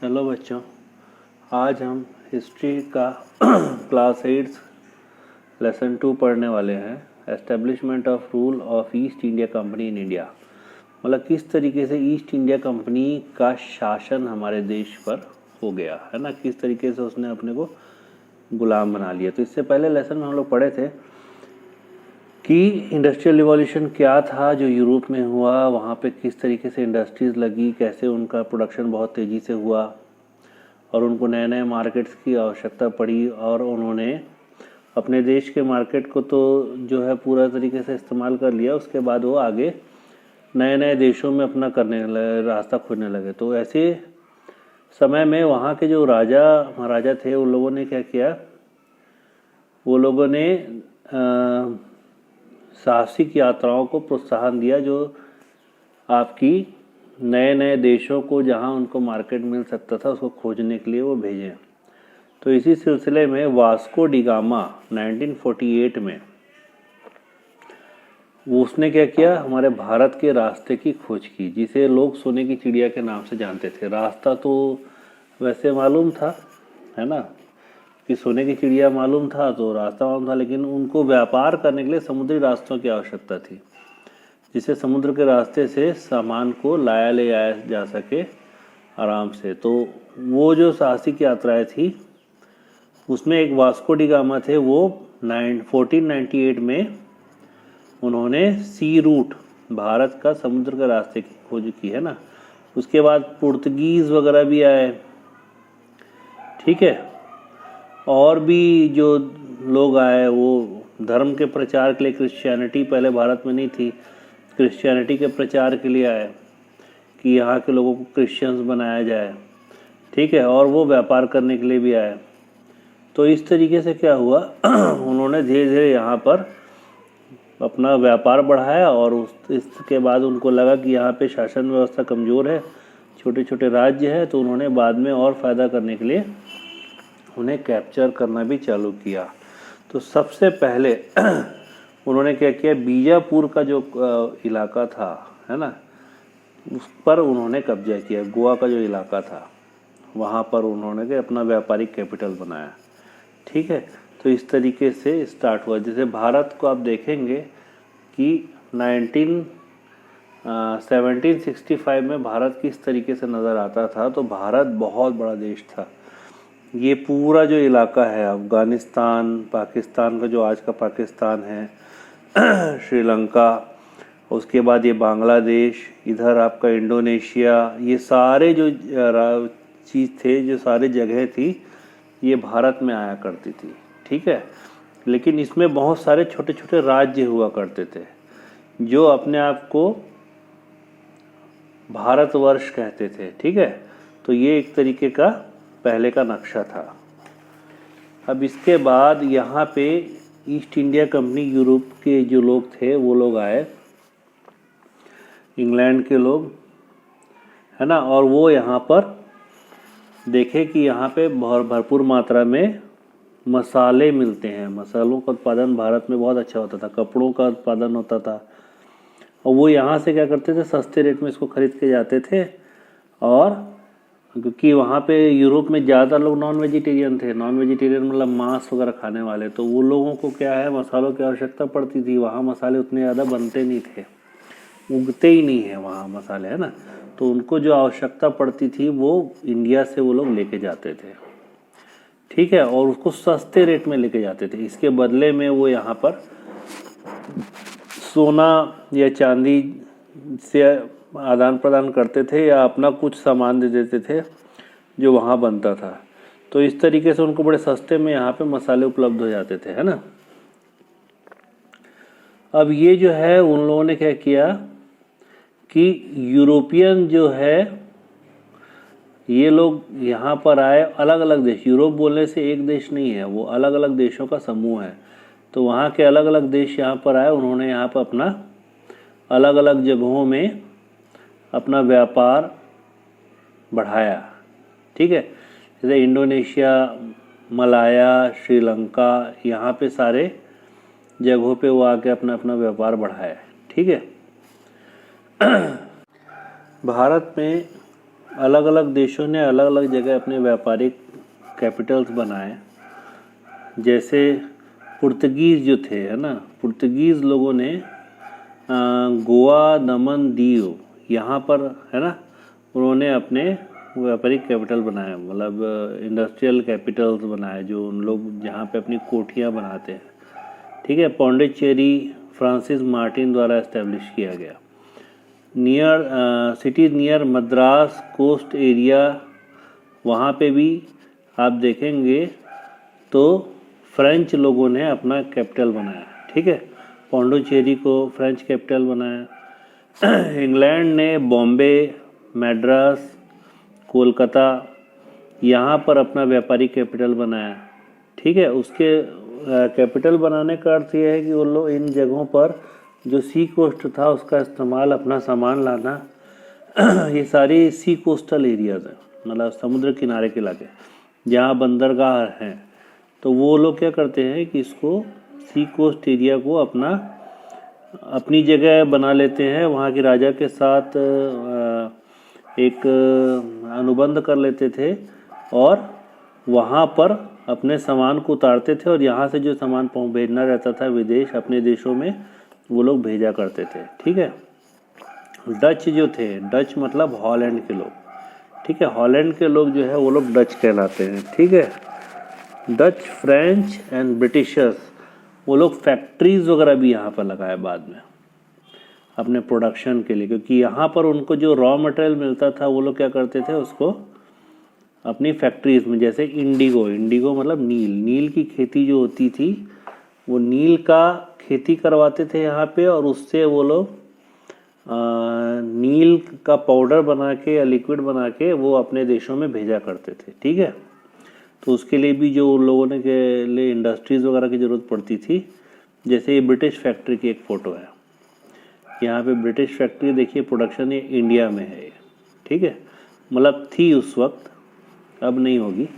Hello बच्चों, आज हम हिस्ट्री का क्लास 8 लेसन 2 पढ़ने वाले हैं। Establishment of rule of east India company in India, मतलब किस तरीके से ईस्ट इंडिया कंपनी का शासन हमारे देश पर हो गया है ना, किस तरीके से उसने अपने को गुलाम बना लिया। तो इससे पहले लेसन में हम लोग पढ़े थे कि इंडस्ट्रियल रिवॉल्यूशन क्या था जो यूरोप में हुआ, वहाँ पे किस तरीके से इंडस्ट्रीज़ लगी, कैसे उनका प्रोडक्शन बहुत तेज़ी से हुआ और उनको नए नए मार्केट्स की आवश्यकता पड़ी और उन्होंने अपने देश के मार्केट को तो जो है पूरा तरीके से इस्तेमाल कर लिया। उसके बाद वो आगे नए नए देशों में अपना रास्ता खोजने लगे। तो ऐसे समय में वहाँ के जो राजा महाराजा थे उन लोगों ने क्या किया, वो लोगों ने साहसिक यात्राओं को प्रोत्साहन दिया, जो आपकी नए नए देशों को जहां उनको मार्केट मिल सकता था उसको खोजने के लिए वो भेजें। तो इसी सिलसिले में वास्को डी गामा 1948 में उसने क्या किया, हमारे भारत के रास्ते की खोज की, जिसे लोग सोने की चिड़िया के नाम से जानते थे। रास्ता तो वैसे मालूम था, है ना, कि सोने की चिड़िया मालूम था तो रास्ता मालूम था, लेकिन उनको व्यापार करने के लिए समुद्री रास्तों की आवश्यकता थी, जिससे समुद्र के रास्ते से सामान को ले आया जा सके आराम से। तो वो जो साहसिक यात्राएं थी उसमें एक वास्को डी गामा थे, वो 1498 में उन्होंने सी रूट, भारत का समुद्र के रास्ते की खोज की, है ना। उसके बाद पुर्तगीज़ वगैरह भी आए, ठीक है, और भी जो लोग आए वो धर्म के प्रचार के लिए, क्रिश्चियनिटी पहले भारत में नहीं थी, क्रिश्चियनिटी के प्रचार के लिए आए कि यहाँ के लोगों को क्रिश्चियंस बनाया जाए, ठीक है, और वो व्यापार करने के लिए भी आए। तो इस तरीके से क्या हुआ उन्होंने धीरे धीरे यहाँ पर अपना व्यापार बढ़ाया और इसके बाद उनको लगा कि यहाँ पे शासन व्यवस्था कमज़ोर है, छोटे छोटे राज्य है, तो उन्होंने बाद में और फ़ायदा करने के लिए उन्हें कैप्चर करना भी चालू किया। तो सबसे पहले उन्होंने क्या किया, बीजापुर का जो इलाका था, है ना, उस पर उन्होंने कब्जा किया। गोवा का जो इलाका था वहाँ पर उन्होंने अपना व्यापारिक कैपिटल बनाया, ठीक है। तो इस तरीके से स्टार्ट हुआ। जैसे भारत को आप देखेंगे कि 1765 में भारत किस तरीके से नज़र आता था, तो भारत बहुत बड़ा देश था। ये पूरा जो इलाका है अफ़गानिस्तान, पाकिस्तान का जो आज का पाकिस्तान है, श्रीलंका, उसके बाद ये बांग्लादेश, इधर आपका इंडोनेशिया, ये सारे जो चीज़ थे, जो सारे जगह थी, ये भारत में आया करती थी, ठीक है। लेकिन इसमें बहुत सारे छोटे छोटे राज्य हुआ करते थे जो अपने आप को भारतवर्ष कहते थे, ठीक है। तो ये एक तरीके का पहले का नक्शा था। अब इसके बाद यहाँ पे ईस्ट इंडिया कंपनी, यूरोप के जो लोग थे वो लोग आए, इंग्लैंड के लोग, है ना, और वो यहाँ पर देखे कि यहाँ पे भरपूर मात्रा में मसाले मिलते हैं। मसालों का उत्पादन भारत में बहुत अच्छा होता था, कपड़ों का उत्पादन होता था, और वो यहाँ से क्या करते थे, सस्ते रेट में इसको खरीद के जाते थे। और क्योंकि वहाँ पे यूरोप में ज़्यादा लोग नॉन वेजिटेरियन थे, नॉन वेजिटेरियन मतलब मांस वगैरह खाने वाले, तो वो लोगों को क्या है, मसालों की आवश्यकता पड़ती थी। वहाँ मसाले उतने ज़्यादा बनते नहीं थे, उगते ही नहीं है वहाँ मसाले, है ना। तो उनको जो आवश्यकता पड़ती थी वो इंडिया से वो लोग लेके जाते थे, ठीक है, और उसको सस्ते रेट में लेके जाते थे। इसके बदले में वो यहाँ पर सोना या चांदी से आदान प्रदान करते थे या अपना कुछ सामान दे देते थे जो वहाँ बनता था। तो इस तरीके से उनको बड़े सस्ते में यहाँ पे मसाले उपलब्ध हो जाते थे, है ना। अब ये जो है उन लोगों ने क्या किया कि यूरोपियन जो है ये लोग यहाँ पर आए, अलग अलग देश, यूरोप बोलने से एक देश नहीं है, वो अलग अलग देशों का समूह है। तो वहाँ के अलग अलग देश यहाँ पर आए, उन्होंने यहाँ पर अपना अलग अलग जगहों में अपना व्यापार बढ़ाया, ठीक है। जैसे इंडोनेशिया, मलाया, श्रीलंका, यहाँ पे सारे जगहों पे वो आके अपना अपना व्यापार बढ़ाया, ठीक है। भारत में अलग अलग देशों ने अलग अलग जगह अपने व्यापारिक कैपिटल्स बनाए। जैसे पुर्तगीज़ जो थे, है ना, पुर्तगीज़ लोगों ने गोवा, दमन, दीव, यहाँ पर, है ना, उन्होंने अपने व्यापारिक कैपिटल बनाए, मतलब इंडस्ट्रियल कैपिटल्स बनाए, जो उन लोग जहाँ पे अपनी कोठियाँ बनाते हैं। ठीक है। पौंडीचेरी फ्रांसिस मार्टिन द्वारा एस्टेब्लिश किया गया। Near cities near Madras coast area, वहाँ पे भी आप देखेंगे तो फ्रेंच लोगों ने अपना कैपिटल बनाया। ठीक है। पौंडीचेरी को फ्रेंच कैपिटल बनाया। इंग्लैंड ने बॉम्बे, मैड्रास, कोलकाता, यहाँ पर अपना व्यापारिक कैपिटल बनाया। ठीक है। उसके कैपिटल बनाने का अर्थ यह है कि वो लोग इन जगहों पर जो सी कोस्ट था उसका इस्तेमाल, अपना सामान लाना, ये सारी सी कोस्टल एरियाज़ हैं, मतलब समुद्र किनारे के इलाके जहाँ बंदरगाह हैं। तो वो लोग क्या करते हैं कि इसको सी कोस्ट एरिया को अपनी जगह बना लेते हैं, वहाँ के राजा के साथ एक अनुबंध कर लेते थे और वहाँ पर अपने सामान को उतारते थे, और यहाँ से जो सामान भेजना रहता था विदेश, अपने देशों में, वो लोग भेजा करते थे। ठीक है। डच जो थे, डच मतलब हॉलैंड के लोग। ठीक है। हॉलैंड के लोग जो है वो लोग डच कहलाते हैं। ठीक है। डच, फ्रेंच एंड ब्रिटिशर्स, वो लोग फैक्ट्रीज वगैरह भी यहाँ पर लगाए बाद में अपने प्रोडक्शन के लिए, क्योंकि यहाँ पर उनको जो रॉ मटेरियल मिलता था वो लोग क्या करते थे, उसको अपनी फैक्ट्रीज में, जैसे इंडिगो मतलब नील की खेती जो होती थी, वो नील का खेती करवाते थे यहाँ पे, और उससे वो लोग नील का पाउडर बना के या लिक्विड बना के वो अपने देशों में भेजा करते थे। ठीक है। तो उसके लिए भी जो उन लोगों ने के लिए इंडस्ट्रीज़ वगैरह की ज़रूरत पड़ती थी। जैसे ये ब्रिटिश फैक्ट्री की एक फ़ोटो है, यहाँ पे ब्रिटिश फैक्ट्री देखिए, प्रोडक्शन ये इंडिया में है। ठीक है। मतलब थी उस वक्त, अब नहीं होगी।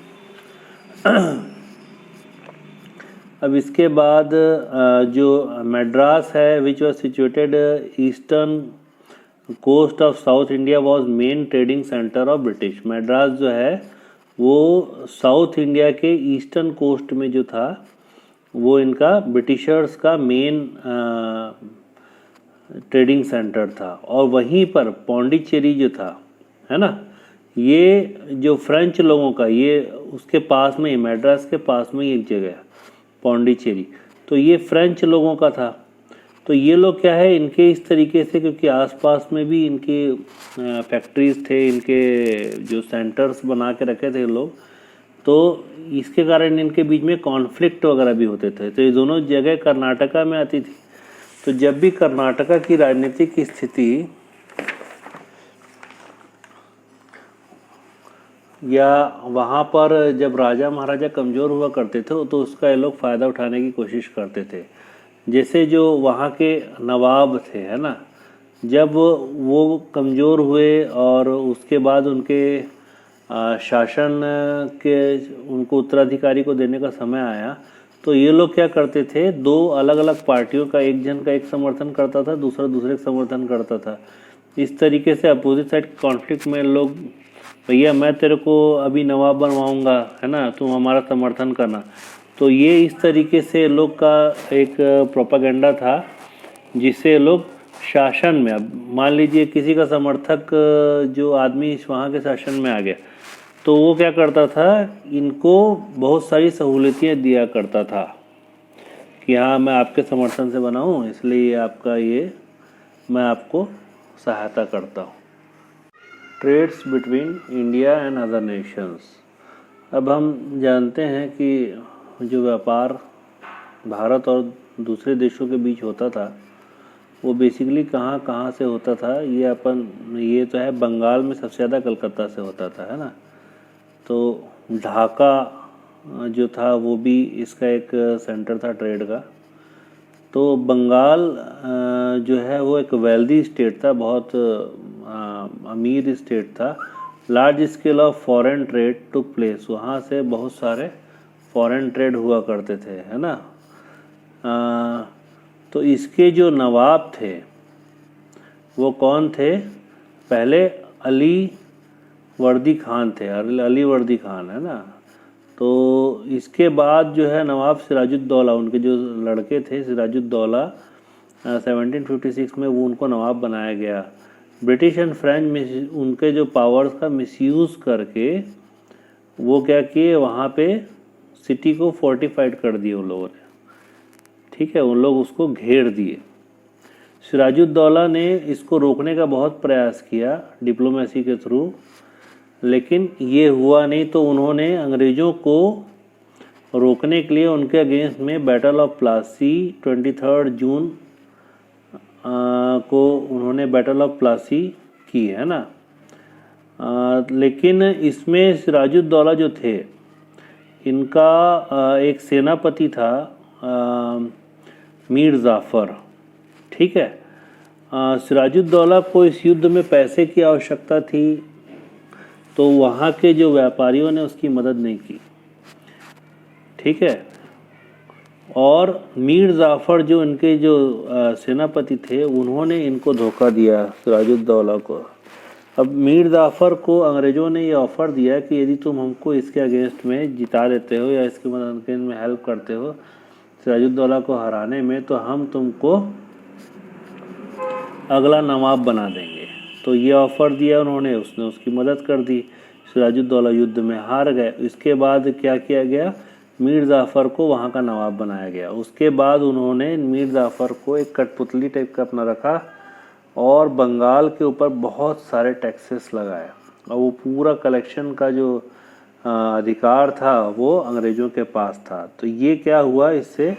अब इसके बाद जो मैड्रास है, which was situated eastern coast of south India, was main trading centre of British. Madras जो है वो साउथ इंडिया के ईस्टर्न कोस्ट में जो था, वो इनका ब्रिटिशर्स का मेन ट्रेडिंग सेंटर था। और वहीं पर पौंडीचेरी जो था, है ना, ये जो फ्रेंच लोगों का, ये उसके पास में ही, मैड्रास के पास में ही एक जगह है पौंडीचेरी, तो ये फ्रेंच लोगों का था। तो ये लोग क्या है, इनके इस तरीके से, क्योंकि आसपास में भी इनके फैक्ट्रीज थे, इनके जो सेंटर्स बना के रखे थे लोग, तो इसके कारण इनके बीच में कॉन्फ्लिक्ट वगैरह भी होते थे। तो ये दोनों जगह कर्नाटका में आती थी। तो जब भी कर्नाटका की राजनीतिक स्थिति या वहाँ पर जब राजा महाराजा कमज़ोर हुआ करते थे, तो उसका ये लोग फ़ायदा उठाने की कोशिश करते थे। जैसे जो वहाँ के नवाब थे, है ना, जब वो कमज़ोर हुए और उसके बाद उनके शासन के उनको उत्तराधिकारी को देने का समय आया, तो ये लोग क्या करते थे, दो अलग अलग पार्टियों का, एक जन का एक समर्थन करता था, दूसरा दूसरे का समर्थन करता था। इस तरीके से अपोजिट साइड कॉन्फ्लिक्ट में लोग, भैया मैं तेरे को अभी नवाब बनवाऊंगा, है ना, तुम हमारा समर्थन करना। तो ये इस तरीके से लोग का एक प्रोपागेंडा था, जिससे लोग शासन में, अब मान लीजिए किसी का समर्थक जो आदमी वहाँ के शासन में आ गया, तो वो क्या करता था, इनको बहुत सारी सहूलियतें दिया करता था कि हाँ मैं आपके समर्थन से बना हूँ, इसलिए आपका ये मैं आपको सहायता करता हूँ। Trades between India and other nations. अब हम जानते हैं कि जो व्यापार भारत और दूसरे देशों के बीच होता था, वो बेसिकली कहाँ कहाँ से होता था, ये तो है बंगाल में सबसे ज़्यादा कलकत्ता से होता था, है ना। तो ढाका जो था वो भी इसका एक सेंटर था ट्रेड का। तो बंगाल जो है वो एक वेल्दी स्टेट था, बहुत अमीर स्टेट था। Large scale of foreign trade took place, वहाँ से बहुत सारे फॉरेन ट्रेड हुआ करते थे, है ना। तो इसके जो नवाब थे वो कौन थे, पहले अली वर्दी खान थे, अली वर्दी खान, है ना। तो इसके बाद जो है नवाब सिराजुद्दौला, उनके जो लड़के थे सिराजुद्दौला, 1756 में वो उनको नवाब बनाया गया। ब्रिटिश एंड फ्रेंच में उनके जो पावर्स का मिसयूज़ करके वो क्या किए, वहाँ पे सिटी को फोर्टिफाइड कर दिए उन लोगों ने, ठीक है, उन लोग उसको घेर दिए। सिराजुद्दौला ने इसको रोकने का बहुत प्रयास किया डिप्लोमेसी के थ्रू, लेकिन ये हुआ नहीं। तो उन्होंने अंग्रेज़ों को रोकने के लिए उनके अगेंस्ट में बैटल ऑफ प्लासी 23 जून को उन्होंने बैटल ऑफ प्लासी की, है ना। लेकिन इसमें सिराजुद्दौला जो थे, इनका एक सेनापति था मीर जाफ़र, ठीक है। सिराजुद्दौला को इस युद्ध में पैसे की आवश्यकता थी, तो वहाँ के जो व्यापारियों ने उसकी मदद नहीं की, ठीक है। और मीर जाफ़र जो इनके जो सेनापति थे, उन्होंने इनको धोखा दिया सिराजुद्दौला को। अब मीर जाफ़र को अंग्रेज़ों ने ये ऑफ़र दिया कि यदि तुम हमको इसके अगेंस्ट में जिता देते हो या इसके मदद में हेल्प करते हो सिराजुद्दौला को हराने में, तो हम तुमको अगला नवाब बना देंगे। तो ये ऑफ़र दिया उन्होंने, उसने उसकी मदद कर दी। सिराजुद्दौला युद्ध में हार गए। इसके बाद क्या किया गया, मीर जाफ़र को वहाँ का नवाब बनाया गया। उसके बाद उन्होंने मीर जाफ़र को एक कठपुतली टाइप का अपना रखा और बंगाल के ऊपर बहुत सारे टैक्सेस लगाए, और वो पूरा कलेक्शन का जो अधिकार था वो अंग्रेज़ों के पास था। तो ये क्या हुआ इससे,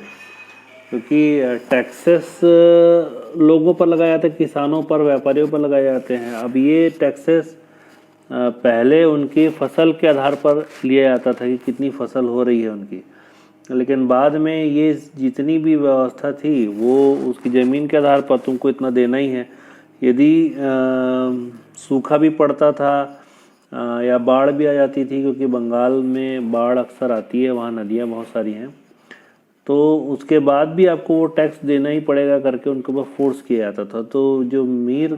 क्योंकि टैक्सेस लोगों पर लगाया जाता है, किसानों पर, व्यापारियों पर लगाए जाते हैं। अब ये टैक्सेस पहले उनकी फसल के आधार पर लिया जाता था कि कितनी फसल हो रही है उनकी, लेकिन बाद में ये जितनी भी व्यवस्था थी वो उसकी ज़मीन के आधार पर तुमको इतना देना ही है। यदि सूखा भी पड़ता था या बाढ़ भी आ जाती थी, क्योंकि बंगाल में बाढ़ अक्सर आती है, वहाँ नदियाँ बहुत सारी हैं, तो उसके बाद भी आपको वो टैक्स देना ही पड़ेगा करके उनके ऊपर फोर्स किया जाता था। तो जो मीर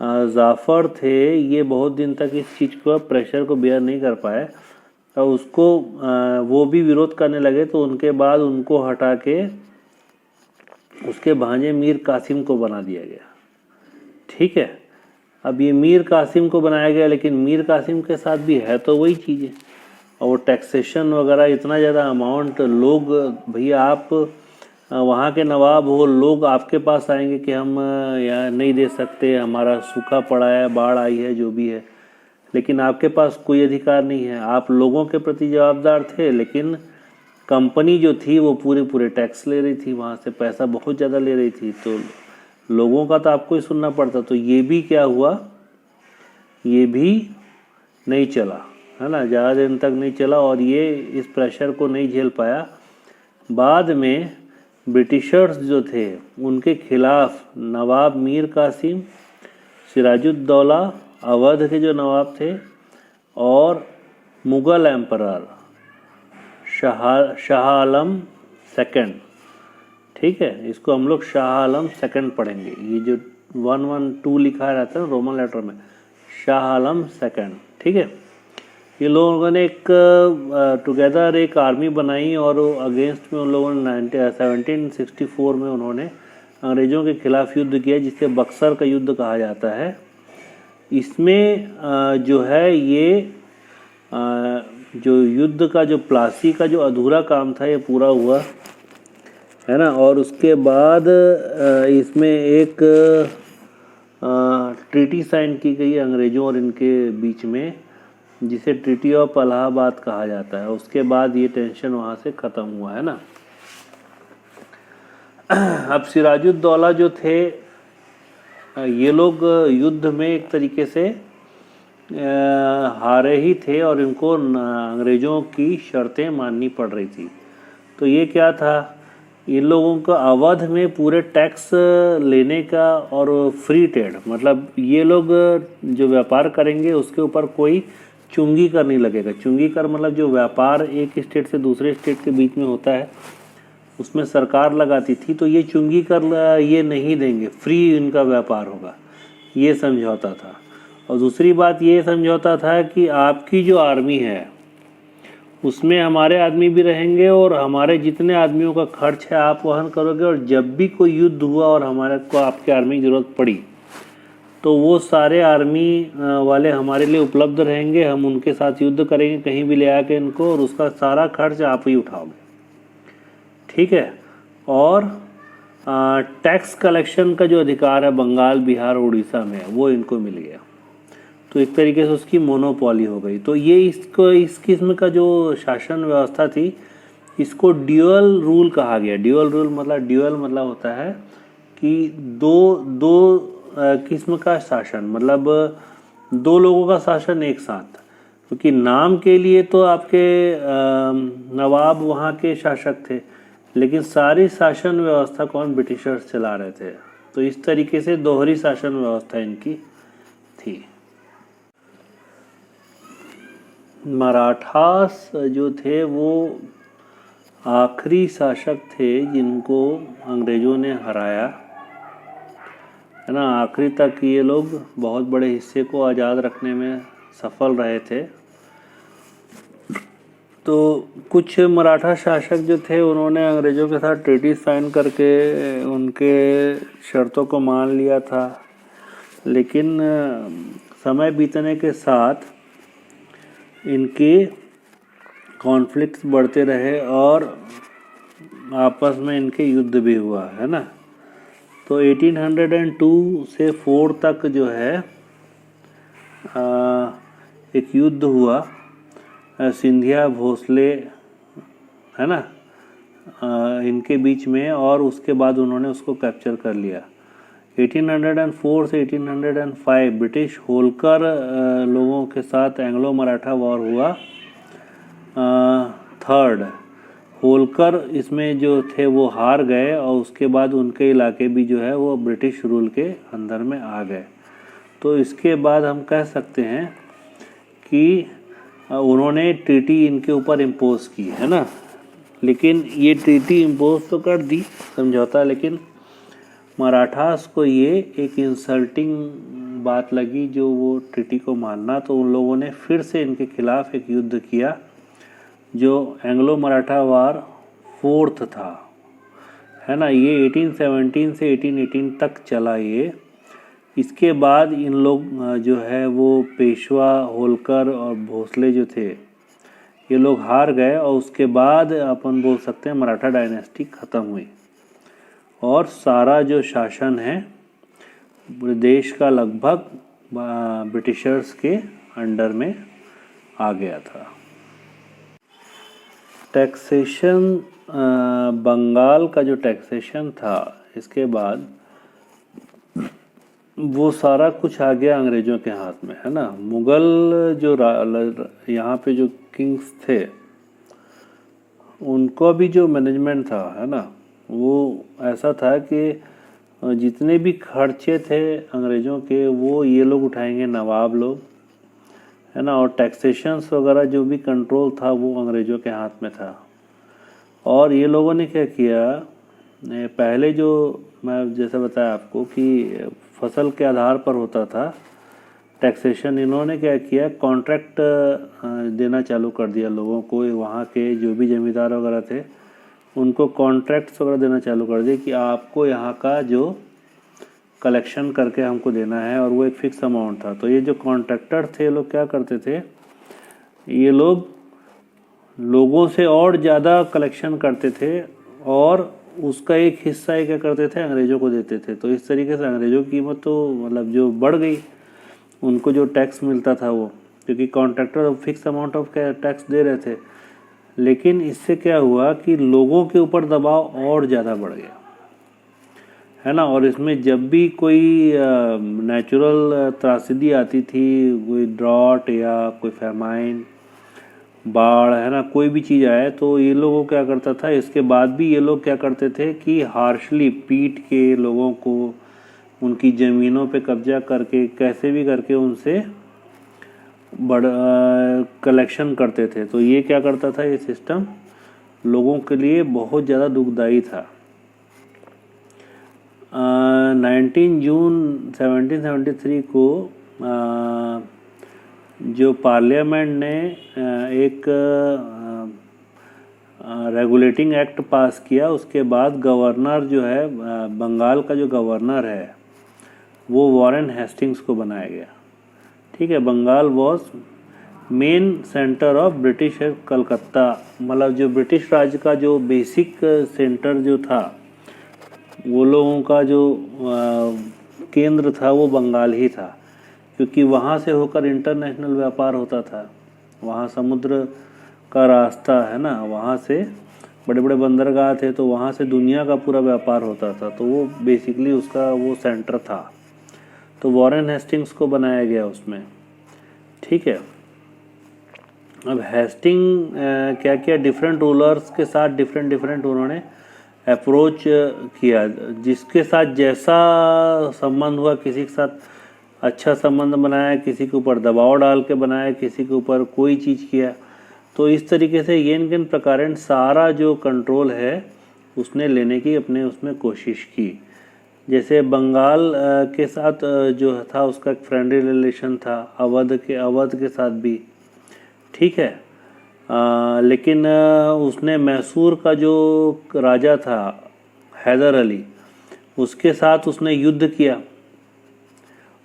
जाफ़र थे, ये बहुत दिन तक इस चीज़ को, प्रेशर को बेयर नहीं कर पाए, और उसको वो भी विरोध करने लगे। तो उनके बाद उनको हटा के उसके भांजे मीर कासिम को बना दिया गया, ठीक है। अब ये मीर कासिम को बनाया गया, लेकिन मीर कासिम के साथ भी है तो वही चीज़ें, और वो टैक्सेशन वगैरह इतना ज़्यादा अमाउंट, लोग, भैया आप वहाँ के नवाब हो, लोग आपके पास आएंगे कि हम यहाँ नहीं दे सकते, हमारा सूखा पड़ा है, बाढ़ आई है, जो भी है, लेकिन आपके पास कोई अधिकार नहीं है। आप लोगों के प्रति जवाबदार थे, लेकिन कंपनी जो थी वो पूरे टैक्स ले रही थी, वहाँ से पैसा बहुत ज़्यादा ले रही थी, तो लोगों का तो आपको ही सुनना पड़ता। तो ये भी क्या हुआ, ये भी नहीं चला, है ना, ज़्यादा दिन तक नहीं चला, और ये इस प्रेशर को नहीं झेल पाया। बाद में ब्रिटिशर्स जो थे उनके खिलाफ नवाब मीर कासिम, सिराजुद्दौला, अवध के जो नवाब थे, और मुग़ल एम्परर शाह आलम सेकंड, ठीक है, इसको हम लोग शाह आलम सेकंड पढ़ेंगे। ये जो 112 लिखा रहता है रोमन लेटर में, शाह आलम सेकंड, ठीक है। ये लोगों ने एक टुगेदर एक आर्मी बनाई, और अगेंस्ट में उन लोगों ने 1764 में उन्होंने अंग्रेज़ों के खिलाफ युद्ध किया, जिसे बक्सर का युद्ध कहा जाता है। इसमें जो है ये जो युद्ध का जो प्लासी का जो अधूरा काम था ये पूरा हुआ, है ना। और उसके बाद इसमें एक ट्रीटी साइन की गई अंग्रेज़ों और इनके बीच में, जिसे ट्रीटी ऑफ इलाहाबाद कहा जाता है। उसके बाद ये टेंशन वहाँ से ख़त्म हुआ, है ना। अब सिराजुद्दौला जो थे, ये लोग युद्ध में एक तरीके से हारे ही थे, और इनको अंग्रेज़ों की शर्तें माननी पड़ रही थी। तो ये क्या था, इन लोगों का अवध में पूरे टैक्स लेने का, और फ्री ट्रेड, मतलब ये लोग जो व्यापार करेंगे उसके ऊपर कोई चुंगी कर नहीं लगेगा। चुंगी कर मतलब जो व्यापार एक स्टेट से दूसरे स्टेट के बीच में होता है, उसमें सरकार लगाती थी, तो ये चुंगी कर ये नहीं देंगे, फ्री इनका व्यापार होगा, ये समझौता था। और दूसरी बात ये समझौता था कि आपकी जो आर्मी है उसमें हमारे आदमी भी रहेंगे और हमारे जितने आदमियों का खर्च है आप वहन करोगे, और जब भी कोई युद्ध हुआ और हमारे को आपके आर्मी की ज़रूरत पड़ी तो वो सारे आर्मी वाले हमारे लिए उपलब्ध रहेंगे, हम उनके साथ युद्ध करेंगे कहीं भी ले आके इनको, और उसका सारा खर्च आप ही उठाओगे, ठीक है। और टैक्स कलेक्शन का जो अधिकार है बंगाल, बिहार, उड़ीसा में वो इनको मिल गया, तो एक तरीके से उसकी मोनोपॉली हो गई। तो ये इस किस्म का जो शासन व्यवस्था थी इसको ड्यूअल रूल कहा गया। ड्यूअल रूल मतलब, ड्यूअल मतलब होता है कि दो किस्म का शासन, मतलब दो लोगों का शासन एक साथ। क्योंकि नाम के लिए तो आपके नवाब वहाँ के शासक थे, लेकिन सारी शासन व्यवस्था कौन, ब्रिटिशर्स चला रहे थे। तो इस तरीके से दोहरी शासन व्यवस्था इनकी थी। मराठास जो थे वो आखिरी शासक थे जिनको अंग्रेज़ों ने हराया, है ना। आखिरी तक ये लोग बहुत बड़े हिस्से को आज़ाद रखने में सफल रहे थे। तो कुछ मराठा शासक जो थे उन्होंने अंग्रेज़ों के साथ ट्रीटी साइन करके उनके शर्तों को मान लिया था, लेकिन समय बीतने के साथ इनके कॉन्फ्लिक्ट्स बढ़ते रहे और आपस में इनके युद्ध भी हुआ, है ना। तो 1802 से 4 तक जो है एक युद्ध हुआ सिंधिया भोसले, है ना, इनके बीच में, और उसके बाद उन्होंने उसको कैप्चर कर लिया। 1804 से 1805 ब्रिटिश होलकर लोगों के साथ एंग्लो मराठा वॉर हुआ। थर्ड होलकर इसमें जो थे वो हार गए और उसके बाद उनके इलाके भी जो है वो ब्रिटिश रूल के अंदर में आ गए। तो इसके बाद हम कह सकते हैं कि उन्होंने ट्रीटी इनके ऊपर इम्पोज की, है ना। लेकिन ये ट्रीटी इम्पोज तो कर दी समझौता, लेकिन मराठास को ये एक इंसल्टिंग बात लगी जो वो ट्रीटी को मानना। तो उन लोगों ने फिर से इनके खिलाफ एक युद्ध किया जो एंग्लो मराठा वार 4th था, है ना। ये 1817 से 1818 तक चला ये। इसके बाद इन लोग जो है वो पेशवा, होलकर और भोसले जो थे ये लोग हार गए, और उसके बाद अपन बोल सकते हैं मराठा डायनेस्टी ख़त्म हुई और सारा जो शासन है देश का लगभग ब्रिटिशर्स के अंडर में आ गया था। टैक्सेशन, बंगाल का जो टैक्सेशन था इसके बाद वो सारा कुछ आ गया अंग्रेज़ों के हाथ में, है ना। मुग़ल जो यहाँ पे जो किंग्स थे उनको भी जो मैनेजमेंट था, है ना, वो ऐसा था कि जितने भी खर्चे थे अंग्रेज़ों के वो ये लोग उठाएंगे, नवाब लोग, है ना। और टैक्सेशंस वगैरह जो भी कंट्रोल था वो अंग्रेज़ों के हाथ में था। और ये लोगों ने क्या किया, पहले जो मैं जैसे बताया आपको कि फसल के आधार पर होता था टैक्सेशन, इन्होंने क्या किया, कॉन्ट्रैक्ट देना चालू कर दिया लोगों को। वहाँ के जो भी ज़मींदार वगैरह थे उनको कॉन्ट्रैक्ट्स वगैरह देना चालू कर दिया कि आपको यहाँ का जो कलेक्शन करके हमको देना है, और वो एक फ़िक्स अमाउंट था। तो ये जो कॉन्ट्रैक्टर थे लोग क्या करते थे, ये लोग लोगों से और ज़्यादा कलेक्शन करते थे और उसका एक हिस्सा ये क्या करते थे, अंग्रेज़ों को देते थे। तो इस तरीके से अंग्रेज़ों की कीमत तो मतलब जो बढ़ गई, उनको जो टैक्स मिलता था वो, क्योंकि contractor fix amount of tax दे रहे थे। लेकिन इससे क्या हुआ कि लोगों के ऊपर दबाव और ज़्यादा बढ़ गया, है ना। और इसमें जब भी कोई नेचुरल त्रासदी आती थी, कोई ड्रॉट या कोई फैमाइन, बाढ़, है ना, कोई भी चीज़ आए, तो ये लोगों क्या करता था, इसके बाद भी ये लोग क्या करते थे कि हार्शली पीट के लोगों को, उनकी ज़मीनों पे कब्जा करके, कैसे भी करके उनसे कलेक्शन करते थे। तो ये क्या करता था, ये सिस्टम लोगों के लिए बहुत ज़्यादा दुखदाई था। 19 जून 1773 को जो पार्लियामेंट ने एक रेगुलेटिंग एक्ट पास किया, उसके बाद गवर्नर जो है बंगाल का जो गवर्नर है वो वॉरेन हेस्टिंग्स को बनाया गया। ठीक है, Bengal was main centre of British Calcutta, मतलब जो ब्रिटिश राज का जो बेसिक सेंटर जो था, वो लोगों का जो केंद्र था वो बंगाल ही था, क्योंकि वहाँ से होकर इंटरनेशनल व्यापार होता था। वहाँ समुद्र का रास्ता है ना, वहाँ से बड़े बड़े बंदरगाह थे, तो वहाँ से दुनिया का पूरा व्यापार होता था, तो वो बेसिकली उसका वो सेंटर था। तो वॉरेन हेस्टिंग्स को बनाया गया उसमें। ठीक है, अब हेस्टिंग क्या किया, डिफरेंट रूलर्स के साथ डिफरेंट उन्होंने अप्रोच किया, जिसके साथ जैसा संबंध हुआ, किसी के साथ अच्छा संबंध बनाया, किसी के ऊपर दबाव डाल के बनाया, किसी के ऊपर कोई चीज़ किया। तो इस तरीके से येन केन प्रकारेण सारा जो कंट्रोल है उसने लेने की अपने उसमें कोशिश की। जैसे बंगाल के साथ जो था उसका एक फ्रेंडली रिलेशन था, अवध के साथ भी। ठीक है, लेकिन उसने मैसूर का जो राजा था हैदर अली, उसके साथ उसने युद्ध किया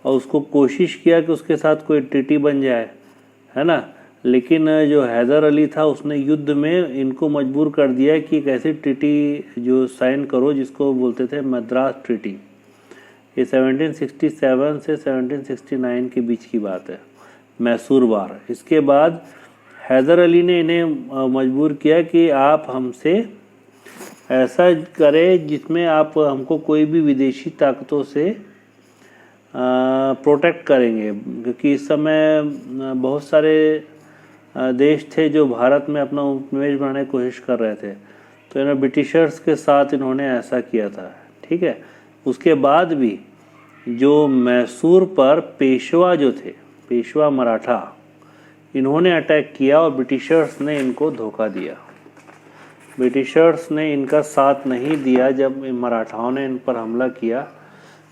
और उसको कोशिश किया कि उसके साथ कोई ट्रीटी बन जाए, है ना। लेकिन जो हैदर अली था उसने युद्ध में इनको मजबूर कर दिया कि एक ऐसी ट्रीटी जो साइन करो जिसको बोलते थे मद्रास ट्रीटी। ये 1767 से 1769 के बीच की बात है, मैसूर वार। इसके बाद हैदर अली ने इन्हें मजबूर किया कि आप हमसे ऐसा करें जिसमें आप हमको कोई भी विदेशी ताकतों से प्रोटेक्ट करेंगे, क्योंकि इस समय बहुत सारे देश थे जो भारत में अपना उपनिवेश बनाने की कोशिश कर रहे थे, तो इन्होंने ब्रिटिशर्स के साथ इन्होंने ऐसा किया था। ठीक है, उसके बाद भी जो मैसूर पर पेशवा जो थे, पेशवा मराठा, इन्होंने अटैक किया और ब्रिटिशर्स ने इनको धोखा दिया। ब्रिटिशर्स ने इनका साथ नहीं दिया जब मराठाओं ने इन पर हमला किया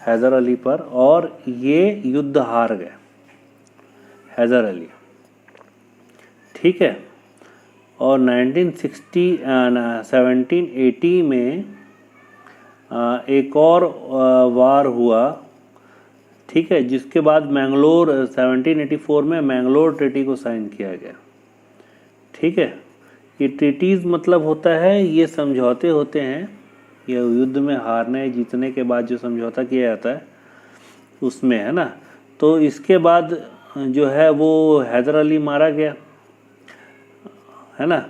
हैदर अली पर, और ये युद्ध हार गए हैदर अली। ठीक है, और 1780 में एक और वार हुआ। ठीक है, जिसके बाद मैंगलोर 1784 में मैंगलोर ट्रीटी को साइन किया गया। ठीक है, ये ट्रीटीज मतलब होता है, ये समझौते होते हैं, ये युद्ध में हारने जीतने के बाद जो समझौता किया जाता है उसमें, है ना। तो इसके बाद जो है वो हैदर अली मारा गया, है ना।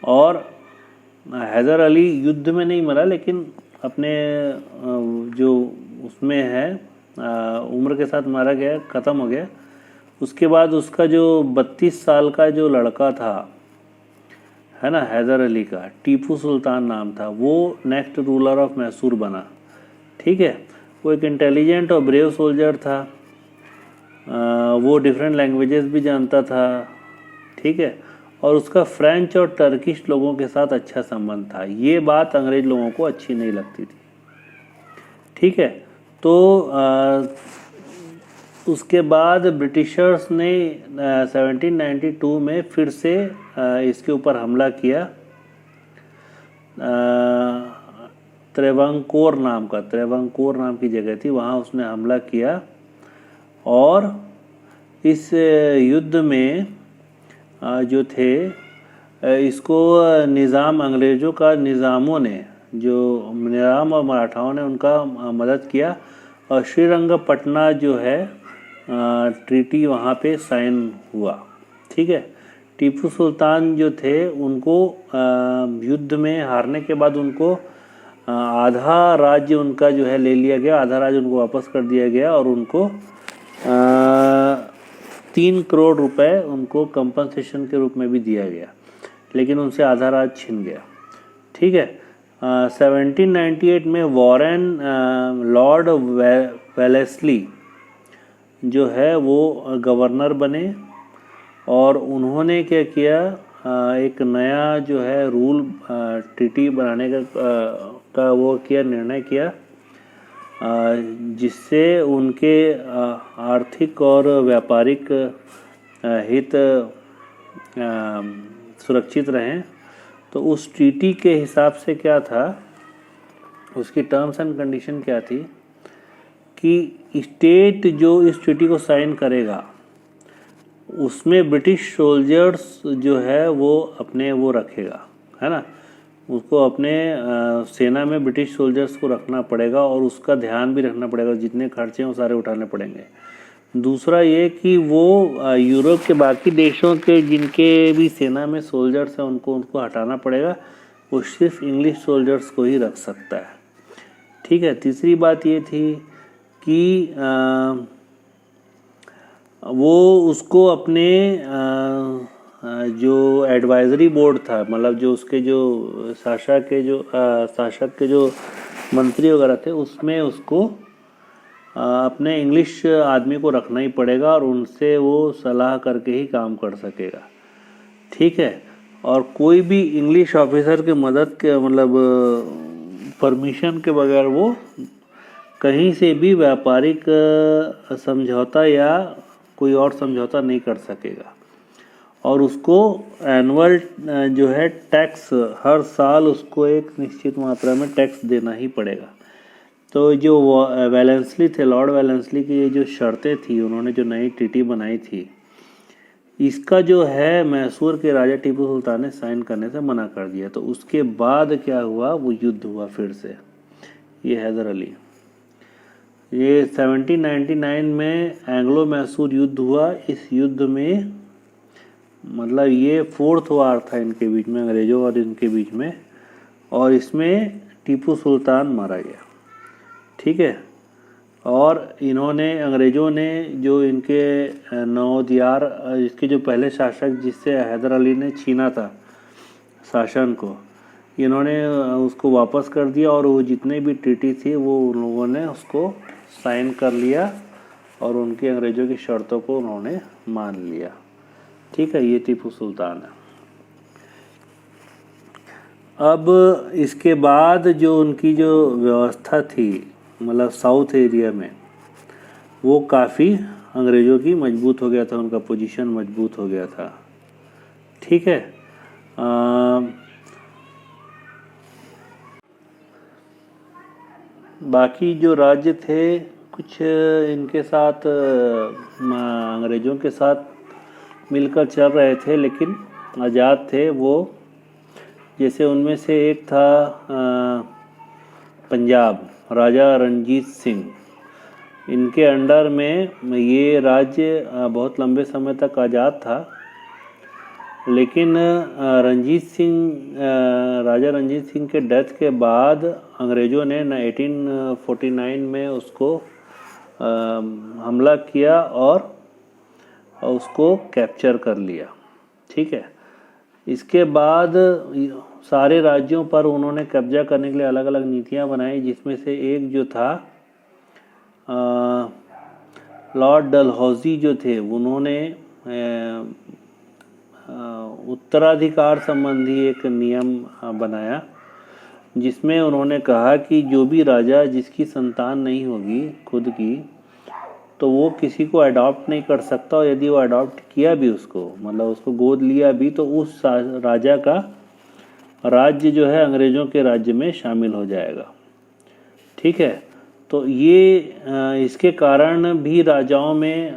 और हैदर अली युद्ध में नहीं मरा, लेकिन अपने जो उसमें है उम्र के साथ मारा गया, ख़त्म हो गया। उसके बाद उसका जो 32 साल का जो लड़का था, है ना, हैदर अली का, टीपू सुल्तान नाम था, वो नेक्स्ट रूलर ऑफ मैसूर बना। ठीक है, वो एक इंटेलिजेंट और ब्रेव सोल्जर था, वो डिफरेंट लैंग्वेजेस भी जानता था। ठीक है, और उसका फ्रेंच और टर्किश लोगों के साथ अच्छा संबंध था। ये बात अंग्रेज लोगों को अच्छी नहीं लगती थी। ठीक है, तो उसके बाद ब्रिटिशर्स ने 1792 में फिर से इसके ऊपर हमला किया। त्रैवंकोर नाम की जगह थी, वहाँ उसने हमला किया, और इस युद्ध में जो थे इसको निज़ाम, अंग्रेज़ों का निज़ामों ने, जो निज़ाम और मराठाओं ने उनका मदद किया, और श्रीरंगपटना जो है ट्रीटी वहाँ पे साइन हुआ। ठीक है, टीपू सुल्तान जो थे उनको युद्ध में हारने के बाद उनको आधा राज्य उनका जो है ले लिया गया, आधा राज्य उनको वापस कर दिया गया, और उनको 3 करोड़ रुपए उनको कंपनसेशन के रूप में भी दिया गया, लेकिन उनसे आधा राज्य छिन गया। ठीक है, 1798 में वॉरेन लॉर्ड वेलेस्ली जो है वो गवर्नर बने, और उन्होंने क्या किया, एक नया जो है रूल ट्रीटी बनाने का वो किया, निर्णय किया, जिससे उनके आर्थिक और व्यापारिक हित सुरक्षित रहें। तो उस ट्रीटी के हिसाब से क्या था, उसकी टर्म्स एंड कंडीशन क्या थी कि स्टेट जो इस ट्रीटी को साइन करेगा उसमें ब्रिटिश सोल्जर्स जो है वो अपने वो रखेगा, है ना, उसको अपने सेना में ब्रिटिश सोल्जर्स को रखना पड़ेगा और उसका ध्यान भी रखना पड़ेगा, जितने खर्चे हैं वो सारे उठाने पड़ेंगे। दूसरा ये कि वो यूरोप के बाकी देशों के जिनके भी सेना में सोल्जर्स हैं उनको हटाना पड़ेगा, वो सिर्फ इंग्लिश सोल्जर्स को ही रख सकता है। ठीक है। तीसरी बात ये थी कि वो उसको अपने जो एडवाइजरी बोर्ड था, मतलब जो उसके जो शासक के जो मंत्री वगैरह थे, उसमें उसको अपने इंग्लिश आदमी को रखना ही पड़ेगा और उनसे वो सलाह करके ही काम कर सकेगा। ठीक है। और कोई भी इंग्लिश ऑफिसर के मदद के मतलब परमिशन के बगैर वो कहीं से भी व्यापारिक समझौता या कोई और समझौता नहीं कर सकेगा। और उसको एनुअल जो है टैक्स, हर साल उसको एक निश्चित मात्रा में टैक्स देना ही पड़ेगा। तो जो वेलेंसली थे, लॉर्ड वेलेंसली की ये जो शर्तें थी, उन्होंने जो नई ट्रीटी बनाई थी, इसका जो है मैसूर के राजा टीपू सुल्तान ने साइन करने से मना कर दिया। तो उसके बाद क्या हुआ, वो युद्ध हुआ फिर से, ये हैदर अली। ये 1799 में एंग्लो मैसूर युद्ध हुआ। इस युद्ध में मतलब ये 4th वार था इनके बीच में, अंग्रेज़ों और इनके बीच में, और इसमें टीपू सुल्तान मारा गया। ठीक है। और इन्होंने, अंग्रेज़ों ने जो इनके नौदियार, इसके जो पहले शासक जिससे हैदर अली ने छीना था शासन को, इन्होंने उसको वापस कर दिया और वो जितने भी ट्रीटी थी वो उन लोगों ने उसको साइन कर लिया और उनकी अंग्रेज़ों की शर्तों को उन्होंने मान लिया। ठीक है। ये टीपू सुल्तान है। अब इसके बाद जो उनकी जो व्यवस्था थी, मतलब साउथ एरिया में, वो काफ़ी अंग्रेज़ों की मजबूत हो गया था, उनका पोजीशन मजबूत हो गया था। ठीक है। बाकी जो राज्य थे कुछ इनके साथ अंग्रेज़ों के साथ मिलकर चल रहे थे, लेकिन आज़ाद थे वो। जैसे उनमें से एक था पंजाब, राजा रणजीत सिंह। इनके अंडर में ये राज्य बहुत लंबे समय तक आज़ाद था, लेकिन राजा रंजीत सिंह के डेथ के बाद अंग्रेज़ों ने 1849 में उसको हमला किया और उसको कैप्चर कर लिया। ठीक है। इसके बाद सारे राज्यों पर उन्होंने कब्जा करने के लिए अलग अलग नीतियां बनाई, जिसमें से एक जो था लॉर्ड डलहौजी जो थे, उन्होंने उत्तराधिकार संबंधी एक नियम बनाया, जिसमें उन्होंने कहा कि जो भी राजा जिसकी संतान नहीं होगी खुद की, तो वो किसी को अडॉप्ट नहीं कर सकता, और यदि वो अडॉप्ट किया भी उसको, मतलब उसको गोद लिया भी, तो उस राजा का राज्य जो है अंग्रेज़ों के राज्य में शामिल हो जाएगा। ठीक है। तो ये इसके कारण भी राजाओं में,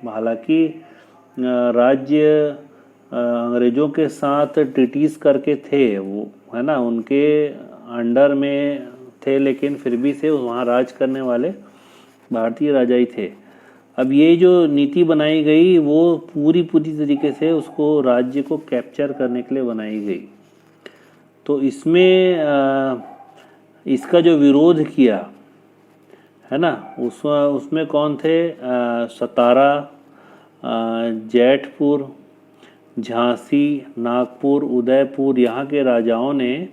हालांकि राज्य अंग्रेज़ों के साथ ट्रीटीज़ करके थे वो, है ना, उनके अंडर में थे, लेकिन फिर भी से वहाँ राज करने वाले भारतीय राजा ही थे। अब ये जो नीति बनाई गई वो पूरी तरीके से उसको राज्य को कैप्चर करने के लिए बनाई गई। तो इसमें इसका जो विरोध किया, है ना, उसमें कौन थे, सतारा, जैतपुर, झांसी, नागपुर, उदयपुर, यहाँ के राजाओं ने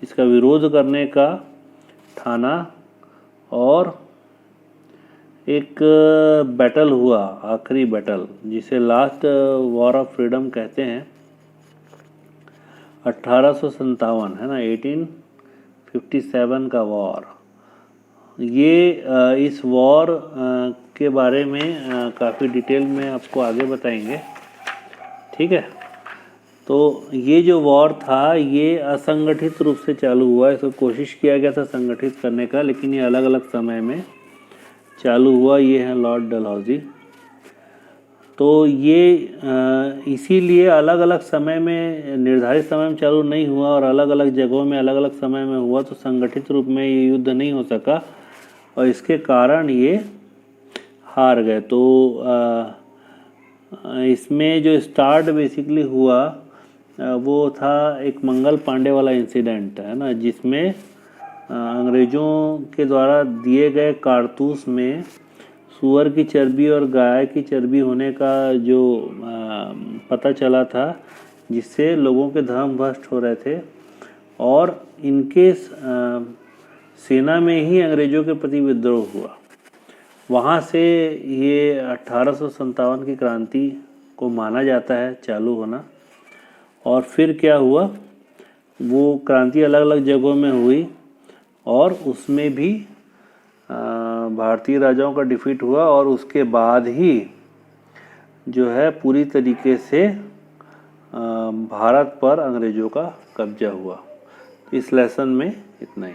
इसका विरोध करने का ठाना, और एक बैटल हुआ, आखिरी बैटल, जिसे लास्ट वॉर ऑफ फ्रीडम कहते हैं, 1857, है ना, 1857 का वॉर। ये इस वॉर के बारे में काफ़ी डिटेल में आपको आगे बताएंगे, ठीक है। तो ये जो वॉर था ये असंगठित रूप से चालू हुआ, इसको कोशिश किया गया था संगठित करने का, लेकिन ये अलग अलग समय में चालू हुआ। ये है लॉर्ड डलहौजी। तो ये इसीलिए अलग अलग समय में, निर्धारित समय में चालू नहीं हुआ और अलग अलग जगहों में अलग अलग समय में हुआ, तो संगठित रूप में ये युद्ध नहीं हो सका और इसके कारण ये हार गए। तो इसमें जो स्टार्ट बेसिकली हुआ वो था एक मंगल पांडे वाला इंसिडेंट, है ना, जिसमें अंग्रेज़ों के द्वारा दिए गए कारतूस में सूअर की चर्बी और गाय की चर्बी होने का जो पता चला था, जिससे लोगों के धर्म भ्रष्ट हो रहे थे और इनके सेना में ही अंग्रेज़ों के प्रति विद्रोह हुआ। वहाँ से ये 1857 की क्रांति को माना जाता है चालू होना। और फिर क्या हुआ, वो क्रांति अलग अलग जगहों में हुई और उसमें भी भारतीय राजाओं का डिफीट हुआ और उसके बाद ही जो है पूरी तरीके से भारत पर अंग्रेज़ों का कब्जा हुआ। इस लेसन में इतना ही।